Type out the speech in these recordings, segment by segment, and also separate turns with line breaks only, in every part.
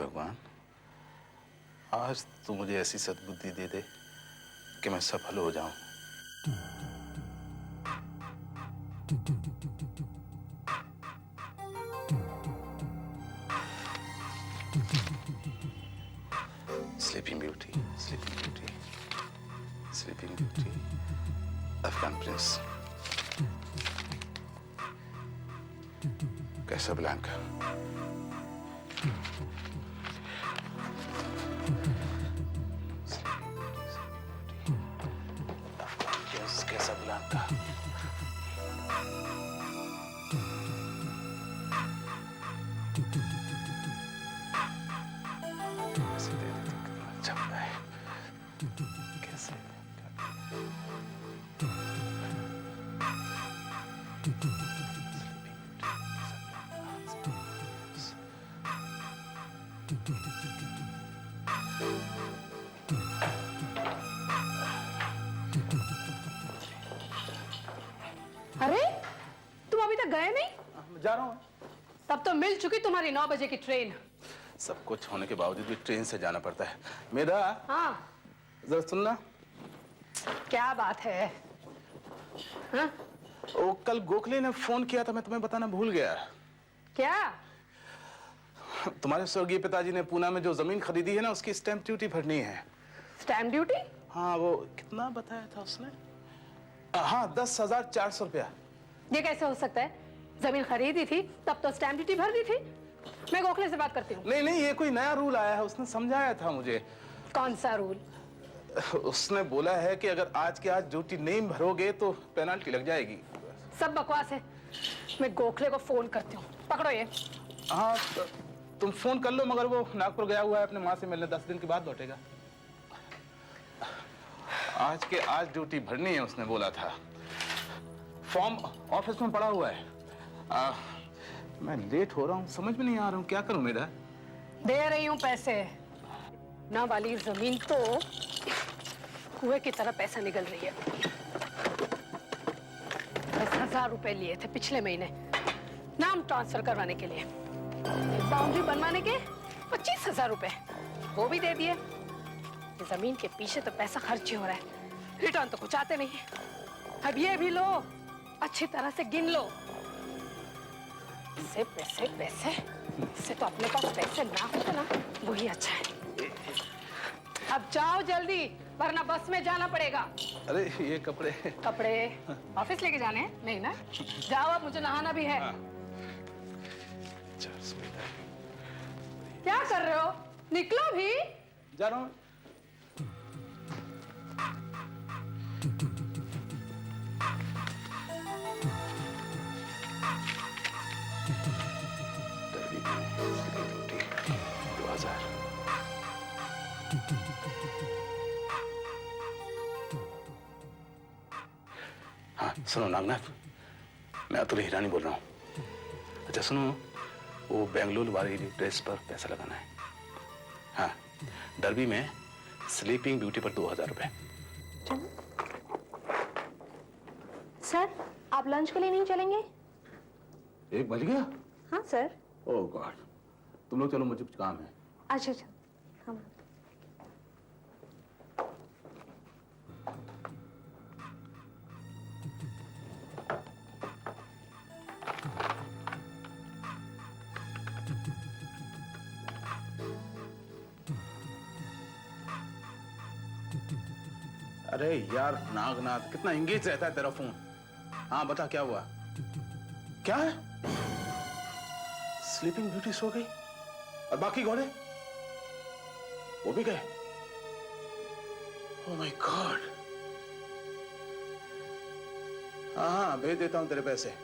भगवान, आज तू मुझे ऐसी सद्बुद्धि दे दे कि मैं सफल हो जाऊं। Sleeping beauty, sleeping beauty, sleeping beauty, Afghan Prince, कैसाब्लांका। कैसाब्लांका। कैसे दे देते, कितना अच्छा होता है। कैसे
अरे तुम अभी तक गए नहीं?
जा रहा हूँ।
तब तो मिल चुकी तुम्हारी 9 बजे की ट्रेन।
सब कुछ होने के बावजूद भी ट्रेन से जाना पड़ता है। मेरा
हाँ,
जरा सुनना।
क्या बात है? हाँ?
वो कल गोखले ने फोन किया था, मैं तुम्हें बताना भूल गया।
क्या?
तुम्हारे स्वर्गीय पिताजी ने पूना में जो जमीन खरीदी है ना, उसकी स्टैंप ड्यूटी भरनी है।
Stamp duty?
हाँ, वो कितना बताया था उसने? हाँ, 10,400 रुपया।
ये कैसे हो सकता है? जमीन खरीदी थी तब तो स्टैम्प ड्यूटी भर दी थी। मैं गोखले से बात करती हूँ।
नहीं नहीं, ये कोई नया रूल आया है, उसने समझाया था मुझे।
कौन सा रूल?
उसने बोला है कि अगर आज के आज ड्यूटी नहीं भरोगे तो पेनाल्टी लग जाएगी।
सब बकवास है। मैं गोखले को फोन करती हूँ। पकड़ो ये।
हाँ, तुम फोन कर लो, मगर वो नागपुर गया हुआ है अपने माँ से मिलने, 10 दिन के बाद लौटेगा। आज के आज ड्यूटी भरनी है उसने बोला था। फॉर्म ऑफिस में पड़ा हुआ है। मैं लेट हो रहा हूँ, समझ में नहीं आ रहा हूँ क्या करूँ मेरा।
दे रही हूँ पैसे। ना वाली जमीन तो कुएं की तरह पैसा निकल रही है। 10,000 रुपए लिए थे पिछले महीने नाम ट्रांसफर करवाने के लिए। बाउंड्री बनवाने के 25,000 रुपए वो भी दे दिए। जमीन के पीछे तो पैसा खर्च ही हो रहा है, रिटर्न तो कुछ आते नहीं। अब ये भी लो, अच्छी तरह से गिन लो। पैसे पैसे पैसे, इससे तो अपने पास पैसे ना हो ना वही अच्छा है। अब जाओ जल्दी, वरना बस में जाना पड़ेगा।
अरे ये कपड़े
ऑफिस लेके जाने हैं? नहीं ना, जाओ, अब मुझे नहाना भी है। क्या कर रहे हो? निकलो भी।
जा रहा हूँ। हाँ सुनो नागनाथ, मैं अतुल हीरानी बोल रहा हूँ। अच्छा सुनो, वो बेंगलुरु वाली ड्रेस पर पैसा लगाना है। हाँ, डर्बी में स्लीपिंग ब्यूटी पर 2,000 रुपए।
सर, आप लंच के लिए नहीं चलेंगे?
एक बज गया?
हाँ सर।
ओह गॉड, तुम लोग चलो, मुझे कुछ काम है।
अच्छा अच्छा, हम
अरे यार नागनाथ, कितना इंगेज रहता है तेरा फोन। हाँ बता, क्या हुआ? क्या है? स्लीपिंग ब्यूटी सो गई और बाकी घोड़े वो भी गए? Oh my God. हाँ, भेज देता हूं तेरे पैसे।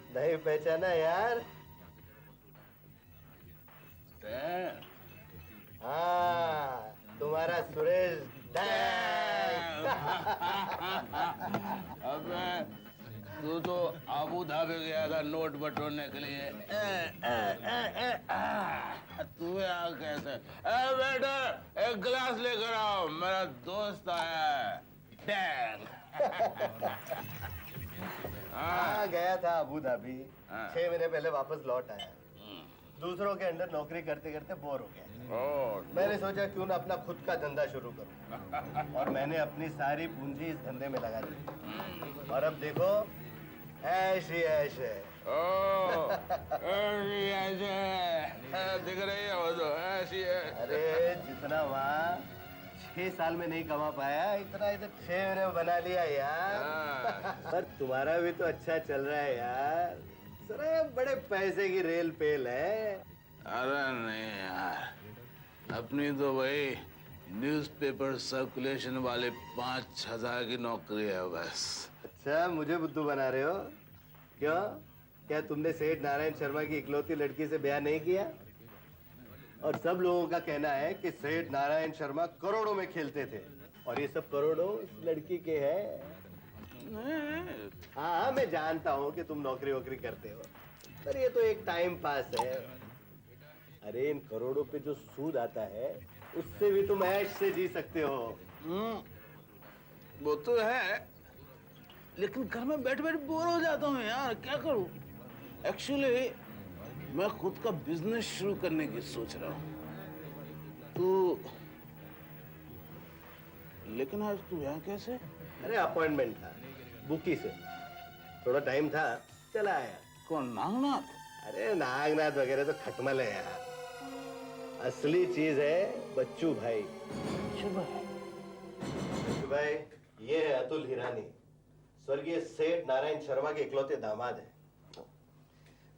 नहीं पहचाना यार? हाँ, तुम्हारा सुरेश।
तू तो अबू धाबी गया था नोट बटोरने के लिए। तू यहाँ कैसे? बेटा एक गिलास लेकर आओ, मेरा दोस्त आया है। डैंग।
हाँ गया था अबू धाबी,
हाँ।
6 महीने पहले वापस लौट आया। दूसरों के अंडर नौकरी करते करते बोर हो गया। मैंने सोचा क्यों ना अपना खुद का धंधा शुरू करूं, और मैंने अपनी सारी पूंजी इस धंधे में लगा दी। और अब देखो ऐश ही ऐश है।
दिख रही है वो तो ऐसी है।
अरे जितना वहाँ 6 साल में नहीं कमा पाया, इतना इधर 6 महीने में बना लिया यार। पर तुम्हारा भी तो अच्छा चल रहा है यार। सर बड़े पैसे की रेल पेल है।
अरे नहीं यार, अपनी तो भाई न्यूज़पेपर सर्कुलेशन वाले 5,000 की नौकरी है बस।
अच्छा मुझे बुद्धू बना रहे हो? क्यों? क्या तुमने सेठ नारायण शर्मा की इकलौती लड़की से ब्याह नहीं किया? और सब लोगों का कहना है कि सेठ नारायण शर्मा करोड़ों में खेलते थे, और ये सब करोड़ों इस लड़की के हैं। हाँ मैं जानता हूँ कि तुम नौकरी वोकरी करते हो, पर ये तो एक टाइम पास है। अरे इन करोड़ों पे जो सूद आता है उससे भी तुम ऐश से जी सकते हो।
वो तो है, लेकिन घर में बैठ बैठ बोर हो जाता हूँ यार, क्या करूँ? एक्चुअली मैं खुद का बिजनेस शुरू करने की सोच रहा हूँ। तो लेकिन आज तू यहाँ कैसे?
अरे अपॉइंटमेंट था बुकी से, थोड़ा टाइम था, चला आया।
कौन, नागनाथ?
अरे नागनाथ वगैरह तो खटमल है यार, असली चीज है बच्चू भाई। बच्चू भाई ये है अतुल हिरानी, स्वर्गीय सेठ नारायण शर्मा के इकलौते दामाद है।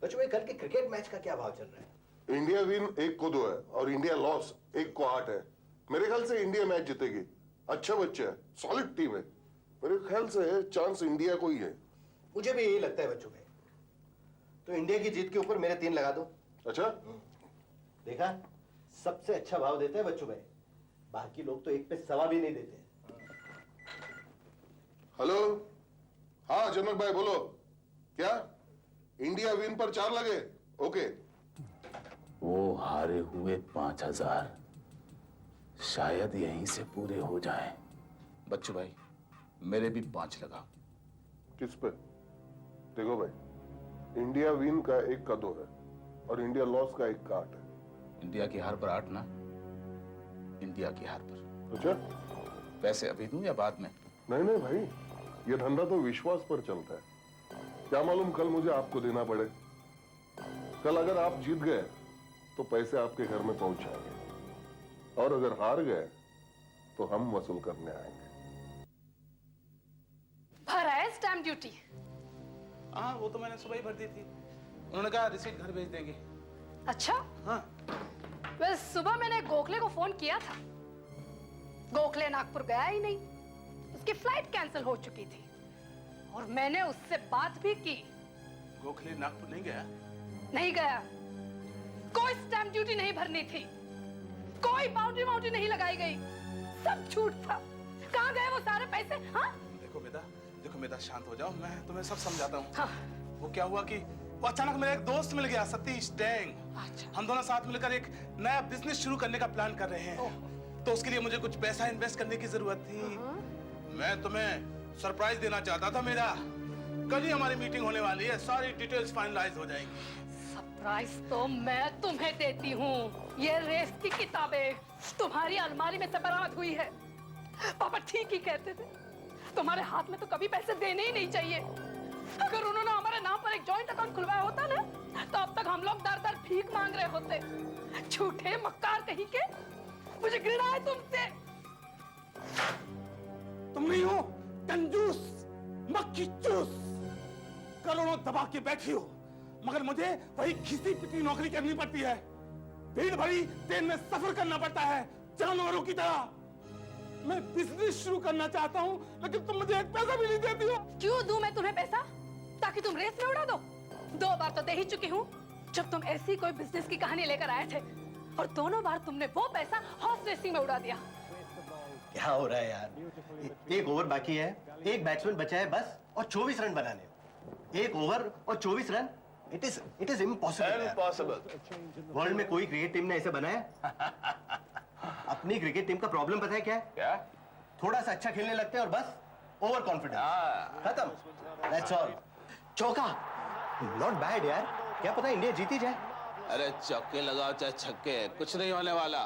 बच्चू भाई कल के क्रिकेट मैच का क्या भाव चल रहा है?
इंडिया विन 1 को 2 है और इंडिया लॉस 1 को 8 है। मेरे ख्याल से इंडिया मैच जीतेगी। अच्छा बच्चा है, सॉलिड टीम है। मेरे ख्याल से चांस इंडिया को ही है।
मुझे भी यही लगता है बच्चू भाई। तो इंडिया की जीत के ऊपर मेरे 3 लगा दो।
अच्छा,
देखा, सबसे अच्छा भाव देते हैं बच्चू भाई, बाकी लोग तो 1 पे सवा भी नहीं देते।
हेलो, हाँ जनक भाई बोलो। क्या इंडिया विन पर 4 लगे? ओके।
वो हारे हुए 5,000 शायद यहीं से पूरे हो जाएं। बच्चू भाई मेरे भी 5 लगा।
किस पे? देखो भाई, इंडिया विन का 1 का 2 है और इंडिया लॉस का 1 का 8 है।
इंडिया की हार पर 8 ना, इंडिया की हार पर।
अच्छा,
पैसे अभी दूं या बाद में?
नहीं नहीं भाई, ये धंधा तो विश्वास पर चलता है। क्या मालूम कल मुझे आपको देना पड़े। कल अगर आप जीत गए तो पैसे आपके घर में पहुंच जाएंगे, और अगर हार गए तो हम वसूल करने आएंगे।
भरा है स्टैम्प ड्यूटी?
हाँ वो तो मैंने सुबह ही भर दी थी, उन्होंने कहा रिसीट घर भेज देंगे।
अच्छा,
हाँ
बस सुबह मैंने गोखले को फोन किया था, गोखले नागपुर गया ही नहीं, उसकी फ्लाइट कैंसिल हो चुकी थी, और मैंने उससे बात भी की।
गोखले नागपुर नहीं गया?
नहीं गया। कोई स्टैम्प ड्यूटी नहीं भरनी थी, कोई बाउंड्री वाउंड्री नहीं लगाई गई, सब झूठ था। कहाँ गए वो सारे पैसे? हाँ
देखो बेटा शांत हो जाओ, मैं तुम्हें सब समझाता हूँ।
हाँ।
वो क्या हुआ कि वो अचानक मेरा एक दोस्त मिल गया, सतीश डैंग।
अच्छा।
हम दोनों साथ मिलकर एक नया बिजनेस शुरू करने का प्लान कर रहे हैं, तो उसके लिए मुझे कुछ पैसा इन्वेस्ट करने की जरूरत थी। मैं तुम्हें सरप्राइज देना चाहता था। मेरा कल ही हमारी मीटिंग होने वाली है, सारी डिटेल्स फाइनलाइज हो जाएंगी।
सरप्राइज तो मैं तुम्हें देती हूँ। ये रेस की किताबें तुम्हारी अलमारी में से बरामद हुई है। पापा ठीक ही कहते थे, तुम्हारे हाथ में तो कभी पैसे देने ही नहीं चाहिए। अगर उन्होंने हमारे नाम पर एक जॉइंट अकाउंट खुलवाया होता ना, तो अब तक हम लोग दर दर भीख मांग रहे होते। झूठे मक्कार कहीं के, मुझे घृणा है तुमसे।
तुम नहीं हो कंजूस, मक्खी चूस, करोड़ों दबा के बैठी हो, मगर मुझे वही घिसी पिटी नौकरी करनी पड़ती है। भीड़ भरी ट्रेन में सफर करना पड़ता है जानवरों की तरह। मैं बिजनेस शुरू करना चाहता हूँ, लेकिन तुम मुझे 1 पैसा भी नहीं देती हो।
क्यों दूं मैं तुम्हें पैसा? ताकि तुम रेस में उड़ा दो? 2 बार तो दे ही चुकी हूँ, जब तुम ऐसी कोई बिजनेस की कहानी लेकर आए थे, और दोनों बार तुमने वो पैसा हॉर्स रेसिंग में उड़ा दिया।
क्या हो रहा है यार? 1 ओवर बाकी है, 1 बैट्समैन बचा है बस, और 24 रन बनाने। एक ओवर और 24 run, it is impossible.
Impossible.
World में कोई क्रिकेट टीम ने ऐसे बनाया? अपनी क्रिकेट टीम का प्रॉब्लम पता है क्या है?
क्या?
थोड़ा सा अच्छा खेलने लगते हैं और बस ओवर कॉन्फिडेंस, खत्म, दैट्स ऑल। चौका, नॉट बैड यार, क्या पता इंडिया जीती जाए।
अरे चौके लगाओ चाहे छक्के, कुछ नहीं होने वाला।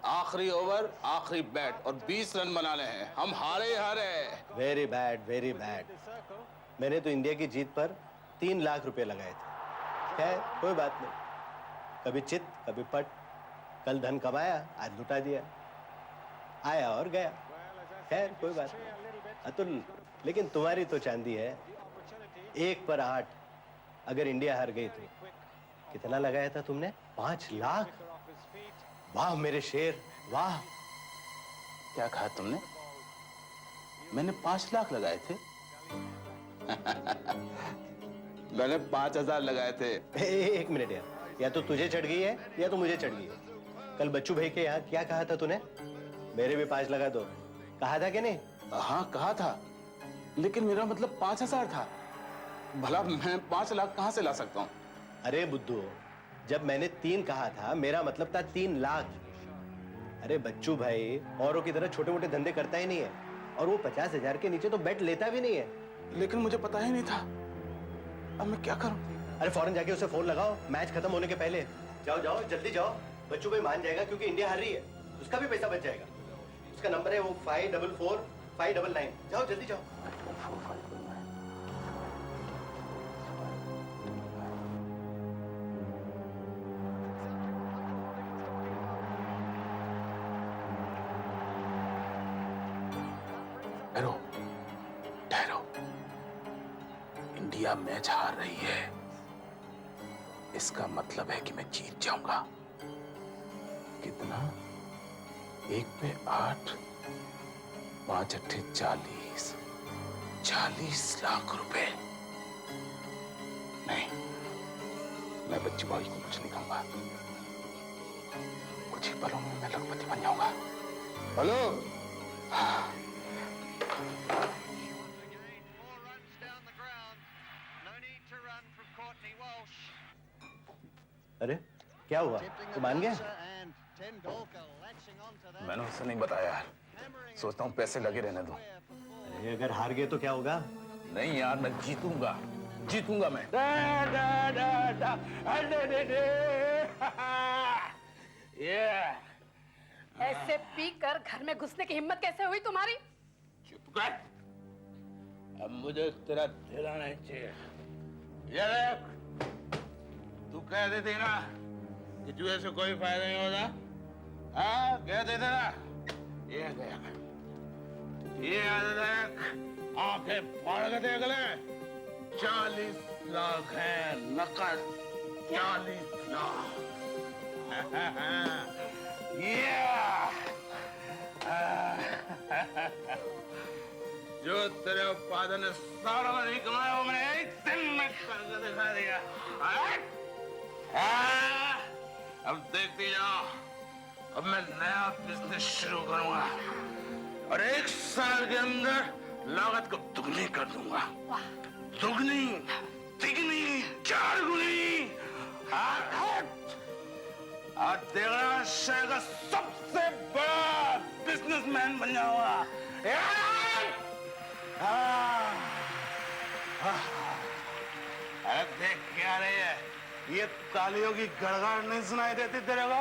आखिरी ओवर, आखिरी बैट और 20 रन बनाने हैं। हम हारे हारे।
Very bad, very bad. मैंने तो इंडिया की जीत पर 3 लाख रुपए लगाए थे। खैर कोई बात नहीं, कभी चित कभी पट। कल धन कमाया, आज लुटा दिया, आया और गया। खैर कोई बात नहीं अतुल, लेकिन तुम्हारी तो चांदी है। 1 पर 8 अगर इंडिया हार गई तो कितना लगाया था तुमने? 5 लाख। वाह मेरे शेर, वाह।
क्या कहा तुमने? मैंने 5 लाख लगाए थे? मैंने 5,000 लगाए थे।
एक मिनट यार, या तो तुझे चढ़ गई है या तो मुझे चढ़ गई है। कल बच्चू भाई के यहाँ क्या कहा था तूने? मेरे भी 5 लगा दो, कहा था कि नहीं?
हाँ कहा था, लेकिन मेरा मतलब 5,000 था। भला मैं 5 लाख कहाँ से ला सकता हूँ?
अरे बुद्धू, जब मैंने 3 कहा था मेरा मतलब था 3 लाख। अरे बच्चू भाई औरों की तरह छोटे मोटे धंधे करता ही नहीं है, और वो 50,000 के नीचे तो बेट लेता भी नहीं है।
लेकिन मुझे पता ही नहीं था, अब मैं क्या करूं?
अरे फौरन जाके उसे फोन लगाओ, मैच खत्म होने के पहले। जाओ जाओ जल्दी जाओ, बच्चू भाई मान जाएगा क्योंकि इंडिया हार रही है, उसका भी पैसा बच जाएगा। उसका नंबर है वो 544-599। जाओ जल्दी जाओ।
ठहरो, ठहरो। इंडिया मैच हार रही है, इसका मतलब है कि मैं जीत जाऊंगा। कितना? 1 पे 8, 5 अट्ठे 40, 40 लाख रुपए। नहीं, मैं बच्चू भाई को कुछ नहीं कहूंगा। कुछ ही पलों में मैं लखपति बन जाऊंगा। हेलो,
अरे क्या हुआ, तू मान गया?
मैंने उससे नहीं बताया यार, सोचता हूँ पैसे लगे रहने दो।
अरे अगर हार गए तो क्या होगा?
नहीं यार, मैं जीतूंगा, जीतूंगा मैं।
ऐसे पी कर घर में घुसने की हिम्मत कैसे हुई तुम्हारी?
चुप कर, अब मुझे तेरा दिला नहीं चाहिए। ये देख, तू कह देती ना कि तुझे से कोई फायदा नहीं होता, हाँ कह देते ना। ये देख, ये देख, आंखें फाड़ के देख ले, 40 लाख है नकद, 40 लाख। जो तेरे फादर ने सारा नहीं कमाया वो मैंने एक दिन में करके दिखा दिया। अब देखती जाओ, अब मैं नया बिजनेस शुरू करूंगा और 1 साल के अंदर लागत को दुगनी कर दूंगा। दुगनी, तिगनी, 4 गुनी। आज देखना, शहर का सबसे बड़ा बिजनेसमैन बन जाऊंगा। अरे देख क्या रही है, ये तालियों की गड़गड़ नहीं सुनाई देती तेरे को?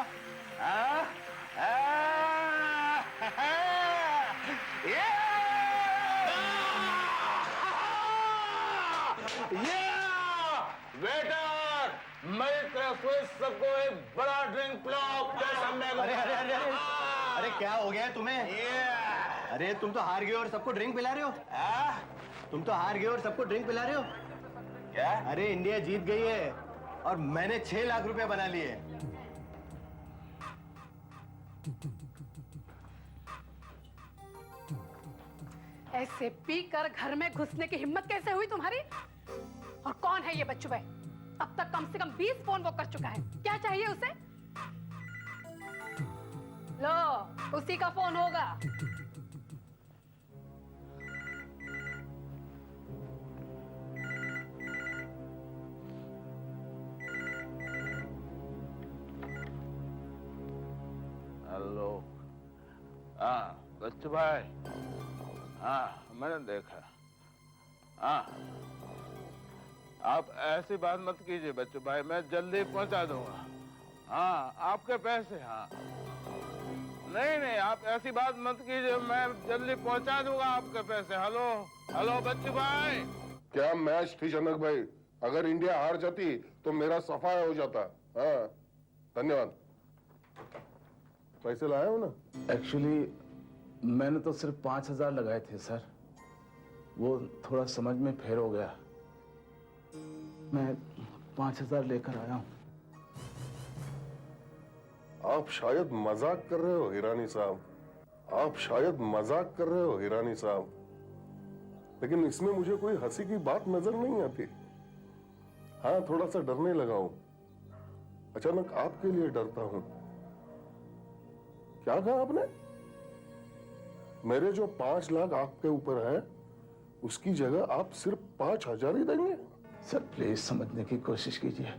वेटर, मेरी तरफ से सबको एक बड़ा ड्रिंक पिलाओ।
अरे अरे अरे अरे अरे क्या हो गया है तुम्हें? अरे तुम तो हार गए और सबको ड्रिंक पिला रहे हो। तुम तो हार गए और सबको ड्रिंक पिला रहे हो।
क्या?
अरे इंडिया जीत गई है और मैंने 6 लाख रुपए बना लिए।
ऐसे पी कर घर में घुसने की हिम्मत कैसे हुई तुम्हारी? और कौन है ये बच्चू भाई? अब तक कम से कम 20 फोन वो कर चुका है। क्या चाहिए उसे? लो, उसी का फोन होगा।
हाँ बच्चू भाई, हाँ मैंने देखा। हाँ आप ऐसी बात मत कीजिए बच्चू भाई, मैं जल्दी पहुंचा दूंगा। हाँ आपके पैसे, हाँ नहीं नहीं आप ऐसी बात मत कीजिए, मैं जल्दी पहुंचा दूंगा आपके पैसे। हेलो हेलो बच्चू भाई।
क्या मैच थी जनक भाई, अगर इंडिया हार जाती तो मेरा सफाया हो जाता। हाँ धन्यवाद। पैसे लाए हो ना?
एक्चुअली मैंने तो सिर्फ 5,000 लगाए थे सर, वो थोड़ा समझ में फेर हो गया। मैं 5,000 लेकर आया हूँ।
आप शायद मजाक कर रहे हो हिरानी साहब, आप शायद मजाक कर रहे हो हिरानी साहब, लेकिन इसमें मुझे कोई हंसी की बात नजर नहीं आती। हाँ थोड़ा सा डरने लगा हूं, अचानक आपके लिए डरता हूं। क्या कहा आपने? मेरे जो 5 लाख आपके ऊपर है उसकी जगह आप सिर्फ 5,000 ही देंगे?
सर प्लीज समझने की कोशिश कीजिए,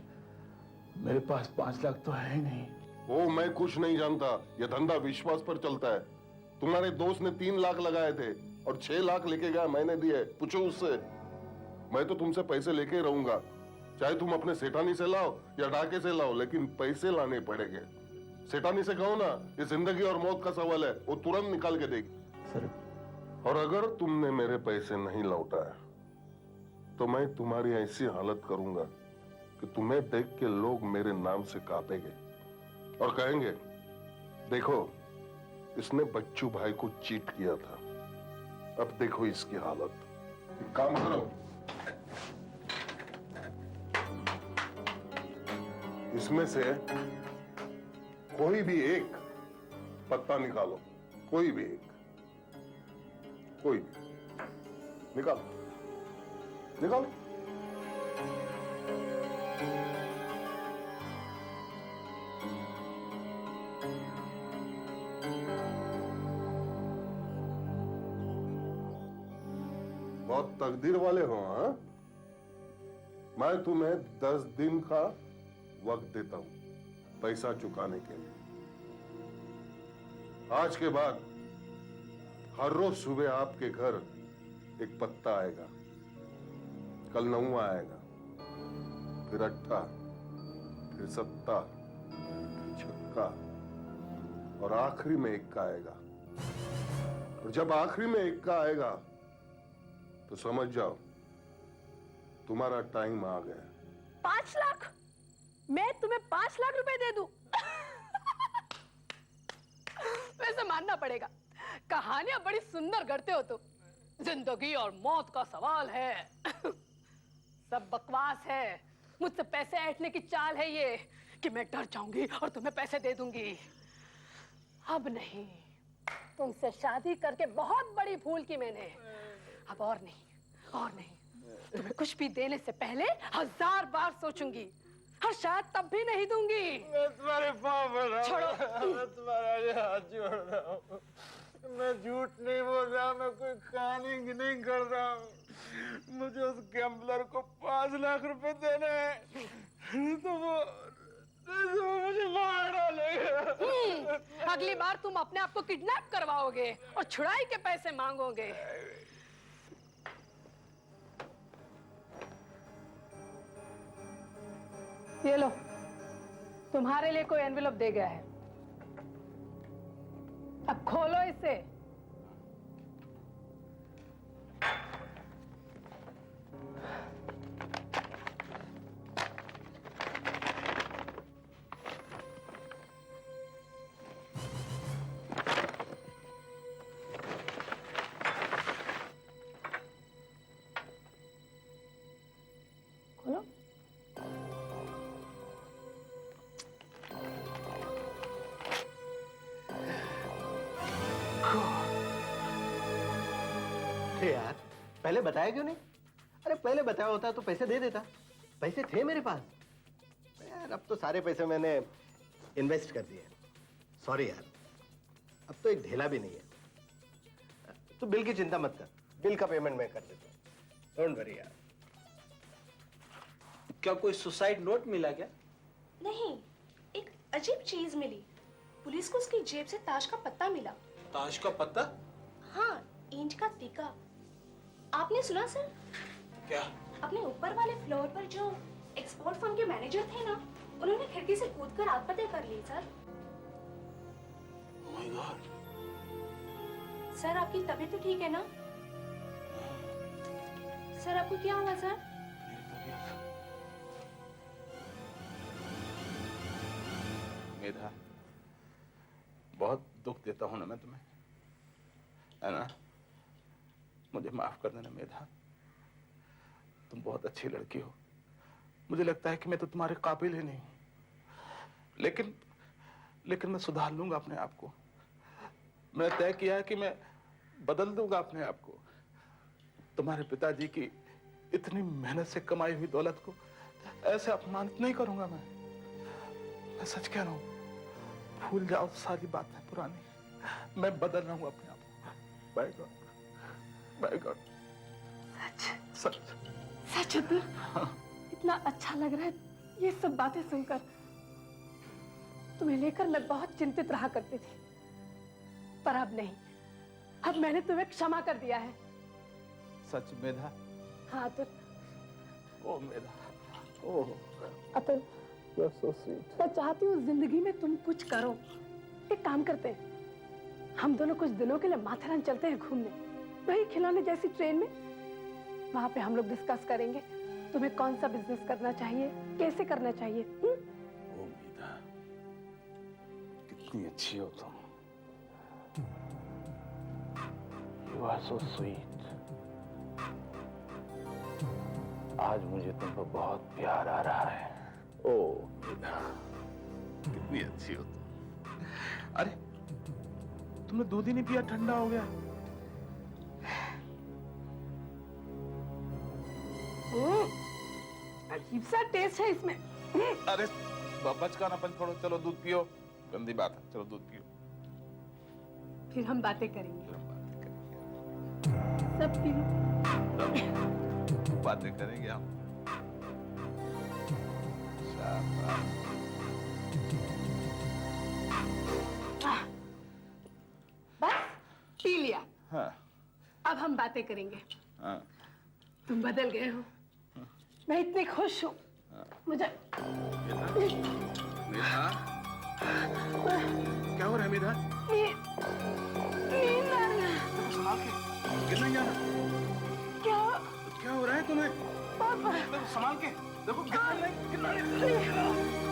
मेरे पास 5 लाख तो है ही नहीं।
वो मैं कुछ नहीं जानता, ये धंधा विश्वास पर चलता है। तुम्हारे दोस्त ने 3 लाख लगाए थे और 6 लाख लेके गया, मैंने दिए, पूछो उससे। मैं तो तुमसे पैसे लेके ही रहूंगा, चाहे तुम अपने सेठानी से लाओ या डाके से लाओ, लेकिन पैसे लाने पड़ेंगे। सेठानी से कहो ना ये जिंदगी और मौत का सवाल है, वो तुरंत निकाल के देगी।
सर
और अगर तुमने मेरे पैसे नहीं लौटाए तो मैं तुम्हारी ऐसी हालत करूंगा कि तुम्हें देख के लोग मेरे नाम से कांपेंगे और कहेंगे देखो इसने बच्चू भाई को चीट किया था, अब देखो इसकी हालत। एक काम करो, इसमें से कोई भी एक पत्ता निकालो, कोई भी एक, कोई भी निकालो, निकालो। बहुत तकदीर वाले हो। हाँ मैं तुम्हें 10 दिन का वक्त देता हूं पैसा चुकाने के लिए। आज के बाद हर रोज सुबह आपके घर एक पत्ता आएगा, कल 9वां आएगा, फिर 8, फिर 7, छक्का और आखिरी में 1 का आएगा। और जब आखिरी में 1 का आएगा तो समझ जाओ तुम्हारा टाइम आ गया।
5 लाख? मैं तुम्हें 5 लाख रुपए दे दूं? वैसे मानना पड़ेगा, कहानियां बड़ी सुंदर करते हो तुम। जिंदगी और मौत का सवाल है। सब बकवास है, मुझसे पैसे ऐंठने की चाल है ये कि मैं डर जाऊंगी और तुम्हें पैसे दे दूंगी। अब नहीं, तुमसे शादी करके बहुत बड़ी भूल की मैंने। अब और नहीं, और नहीं। तुम्हें कुछ भी देने से पहले 1000 बार सोचूंगी और शायद तब भी नहीं दूंगी।
मैं तुम्हारे पाँव पड़ रहा हूँ,
छोड़ो।
मैं तुम्हारा ये हाथ जोड़ रहा हूँ। मैं झूठ नहीं बोल रहा, मैं कोई कहानी नहीं कर रहा हूँ। मुझे उस गैम्बलर को 5 लाख रुपए देने हैं, तो वो मुझे मार डालेगा।
अगली बार तुम अपने आप को किडनैप करवाओगे और छुड़ाई के पैसे मांगोगे। ये लो, तुम्हारे लिए कोई एनवेलप दे गया है, अब खोलो इसे। खोलो।
अरे यार पहले बताया क्यों नहीं? अरे पहले बताया होता तो पैसे दे देता, पैसे थे मेरे पास यार। अब तो सारे पैसे मैंने इन्वेस्ट कर दिए। सॉरी यार, अब तो एक ढेला भी नहीं है। तू बिल की चिंता मत कर, बिल का पेमेंट मैं कर देता हूँ, डोंट वरी यार।
क्या कोई सुसाइड नोट मिला क्या?
नहीं, एक अजीब चीज मिली। पुलिस को उसकी जेब से ताश का पत्ता मिला
ताश का पत्ता?
हाँ, ईंट का टीका। आपने सुना सर?
क्या?
अपने ऊपर वाले फ्लोर पर जो एक्सपोर्ट फर्म के मैनेजर थे ना, उन्होंने खिड़की से कूदकर आत्महत्या कर ली sir.
Oh my God.
Sir आपकी तबीयत तो ठीक है ना? सर आपको क्या हुआ सर?
मेधा, बहुत दुख देता हूं ना मैं तुम्हें, है ना? मुझे माफ कर देना मेधा। तुम बहुत अच्छी लड़की हो। मुझे लगता है कि मैं तो तुम्हारे काबिल ही नहीं हूं, लेकिन मैं सुधार लूंगा अपने आप को। मैंने तय किया है कि मैं बदल दूंगा अपने आप को। तुम्हारे पिताजी की इतनी मेहनत से कमाई हुई दौलत को ऐसे अपमानित नहीं करूंगा मैं सच कह रहा हूं। भूल जाओ सारी बातें पुरानी। मैं बदल रहा हूं अपने आप को। By God, by God. सच
सच अतुल, इतना अच्छा लग रहा है ये सब बातें सुनकर। तुम्हें लेकर मैं बहुत चिंतित रहा करती थी, पर अब नहीं। अब मैंने तुम्हें क्षमा कर दिया है।
सच मेधा?
हाँ अतुल।
ओ मेधा, ओ
अतुल,
you're so sweet.
मैं चाहती हूँ जिंदगी में तुम कुछ करो। एक काम करते हैं, हम दोनों कुछ दिनों के लिए माथेरान चलते हैं घूमने, वही खिलौने जैसी ट्रेन में। वहां पे हम लोग डिस्कस करेंगे तुम्हें कौन सा बिजनेस करना चाहिए, कैसे करना चाहिए।
ओ मेधा, कितनी अच्छी हो तुम। You are so sweet. आज मुझे तुम पर बहुत प्यार आ रहा है। ओ मेधा, कितनी अच्छी हो तुम। अरे तुमने दूध ही नहीं पिया, ठंडा हो गया।
अजीब सा टेस्ट है इसमें।
अरे बचकानापन छोड़ो, चलो दूध पियो। गंदी बात है, चलो दूध पियो।
फिर हम बातें करेंगे।
फिर हम बातें करेंगे।
सब पी लो।
सब बातें करेंगे हम। शाबाश।
बस पी लिया।
हाँ
अब हम बातें करेंगे।
हाँ।
तुम बदल गए हो, मैं इतनी खुश हूँ। मुझे
मेधा, क्या हो रहा है मेधा?
नींद आ रही है।
संभाल के, गिर नहीं जाना।
क्या
क्या हो रहा है तुम्हें?
पापा,
संभाल के देखो, गिरना नहीं।